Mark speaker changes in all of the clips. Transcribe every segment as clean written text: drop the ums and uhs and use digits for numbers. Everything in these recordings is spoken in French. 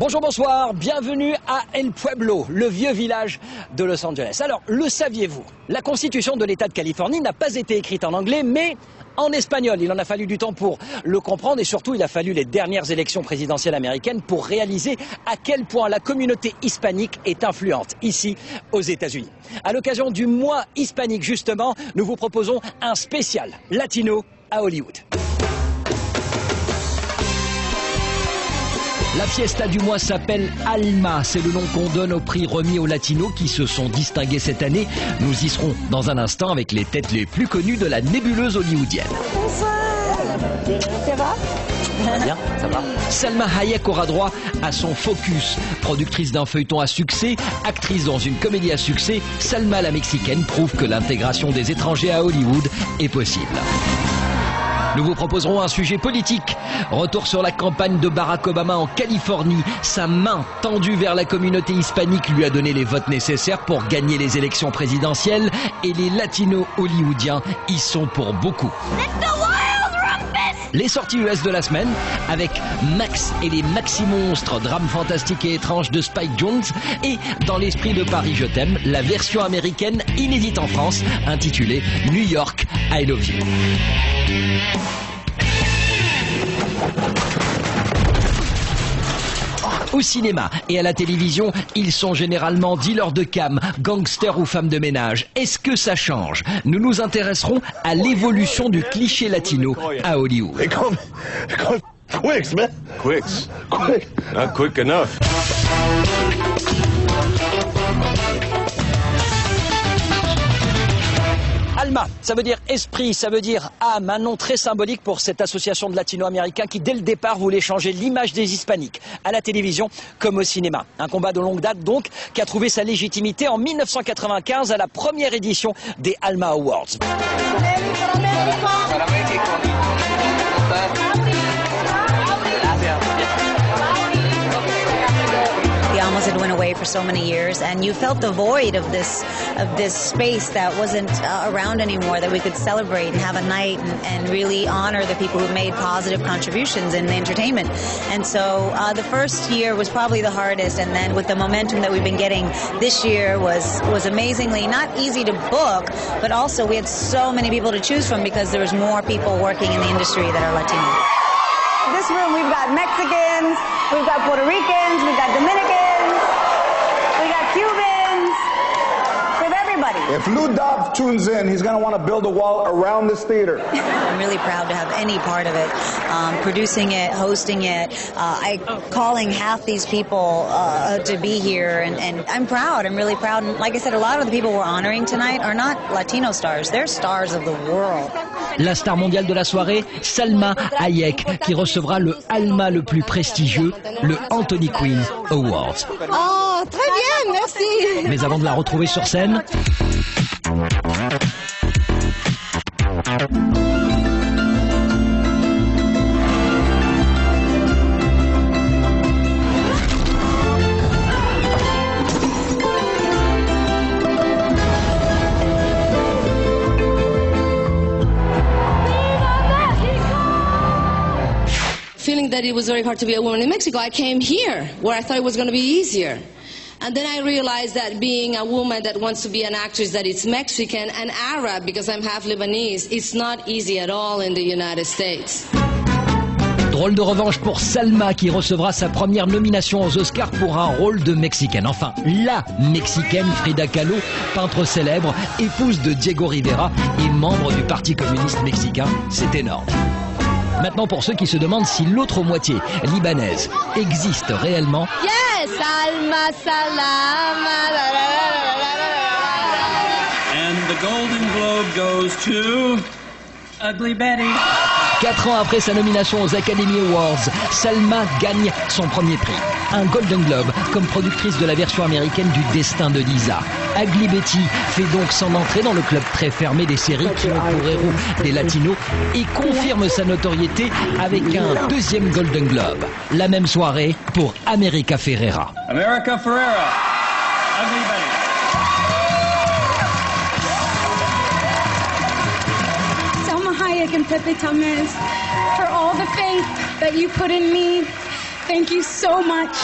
Speaker 1: Bonjour, bonsoir, bienvenue à El Pueblo, le vieux village de Los Angeles. Alors, le saviez-vous? La Constitution de l'État de Californie n'a pas été écrite en anglais, mais en espagnol. Il en a fallu du temps pour le comprendre et surtout, il a fallu les dernières élections présidentielles américaines pour réaliser à quel point la communauté hispanique est influente ici aux États-Unis. À l'occasion du mois hispanique, justement, nous vous proposons un spécial latino à Hollywood. La fiesta du mois s'appelle Alma, c'est le nom qu'on donne aux prix remis aux latinos qui se sont distingués cette année. Nous y serons dans un instant avec les têtes les plus connues de la nébuleuse hollywoodienne.
Speaker 2: Bonsoir. Ça va?
Speaker 1: Ça va bien, ça va. Salma Hayek aura droit à son focus. Productrice d'un feuilleton à succès, actrice dans une comédie à succès, Salma la Mexicaine prouve que l'intégration des étrangers à Hollywood est possible. Nous vous proposerons un sujet politique. Retour sur la campagne de Barack Obama en Californie. Sa main tendue vers la communauté hispanique lui a donné les votes nécessaires pour gagner les élections présidentielles. Et les latinos hollywoodiens y sont pour beaucoup. Les sorties US de la semaine avec Max et les Maxi-Monstres, drame fantastique et étrange de Spike Jonze. Et dans l'esprit de Paris je t'aime, la version américaine inédite en France intitulée New York, I Love You. Au cinéma et à la télévision, ils sont généralement dealers de cam, gangsters ou femmes de ménage. Est-ce que ça change? Nous nous intéresserons à l'évolution du cliché latino à Hollywood.
Speaker 3: They call me Quicks, man. Quicks. Quick. Not quick enough.
Speaker 1: Alma, ça veut dire esprit, ça veut dire âme, un nom très symbolique pour cette association de latino-américains qui dès le départ voulait changer l'image des hispaniques à la télévision comme au cinéma. Un combat de longue date donc qui a trouvé sa légitimité en 1995 à la première édition des Alma Awards.
Speaker 2: The Almas had went away for so many years, and you felt the void of this space that wasn't around anymore, that we could celebrate and have a night and really honor the people who made positive contributions in entertainment. And so the first year was probably the hardest, and then with the momentum that we've been getting this year was amazingly not easy to book, but also we had so many people to choose from because there was more people working in the industry that are Latino.
Speaker 4: In this room, we've got Mexicans, we've got Puerto Ricans, we've got Dominicans, we got Cubans, we have everybody.
Speaker 5: If Lou Dobbs tunes in, he's going to want to build a wall around this theater.
Speaker 2: I'm really proud to have any part of it, producing it, hosting it, calling half these people to be here, and I'm proud. I'm really proud. And like I said, a lot of the people we're honoring tonight are not Latino stars. They're stars of the world.
Speaker 1: La star mondiale de la soirée, Salma Hayek, qui recevra le Alma le plus prestigieux, le Anthony Quinn Awards.
Speaker 4: Oh, très bien, merci.
Speaker 1: Mais avant de la retrouver sur scène...
Speaker 6: Feeling that it was very hard to be a woman in Mexico, I came here, where I thought it was going to be easier. And then I realized that being a woman that wants to be an actress that is Mexican and Arab, because I'm half Lebanese, it's not easy at all in the United States.
Speaker 1: Drôle de revanche pour Salma qui recevra sa première nomination aux Oscars pour un rôle de Mexicaine. Enfin, la Mexicaine Frida Kahlo, peintre célèbre, épouse de Diego Rivera et membre du Parti communiste mexicain. C'est énorme. Maintenant, pour ceux qui se demandent si l'autre moitié, libanaise, existe réellement...
Speaker 7: Yes, Alma Salama.
Speaker 8: And the Golden Globe goes to Ugly Betty.
Speaker 1: 4 ans après sa nomination aux Academy Awards, Salma gagne son premier prix. Un Golden Globe comme productrice de la version américaine du Destin de Lisa. Ugly Betty fait donc son entrée dans le club très fermé des séries qui ont pour héros des latinos et confirme sa notoriété avec un deuxième Golden Globe. La même soirée pour America Ferrera.
Speaker 8: America Ferrera, Ugly Betty.
Speaker 7: Salma Hayek and Pepe Tamez, for all the faith that you put in me
Speaker 9: Thank you so much.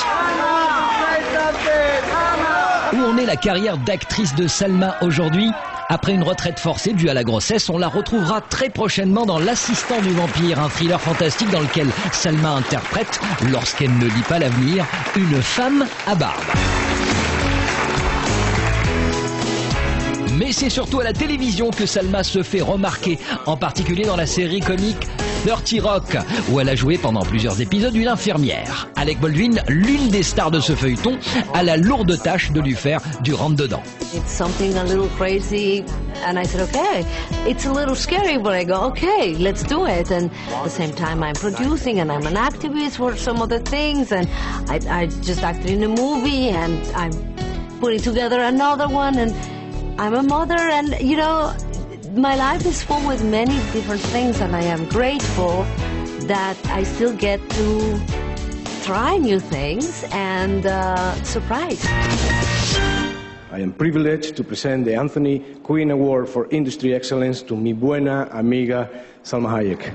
Speaker 1: Où en est la carrière d'actrice de Salma aujourd'hui? Après une retraite forcée due à la grossesse, on la retrouvera très prochainement dans L'Assistant du vampire, un thriller fantastique dans lequel Salma interprète, lorsqu'elle ne lit pas l'avenir, une femme à barbe. Mais c'est surtout à la télévision que Salma se fait remarquer, en particulier dans la série comique 30 Rock, où elle a joué pendant plusieurs épisodes une infirmière. Alec Baldwin, l'une des stars de ce feuilleton, a la lourde tâche de lui faire du rentre-dedans.
Speaker 10: It's something a little crazy, and I said, okay, it's a little scary, but I go, okay, let's do it. And at the same time, I'm producing, and I'm an activist for some other things, and I just acted in a movie, and I'm putting together another one, and I'm a mother, and you know, my life is full with many different things, and I am grateful that I still get to try new things and surprise.
Speaker 11: I am privileged to present the Anthony Quinn Award for Industry Excellence to mi buena amiga Salma Hayek.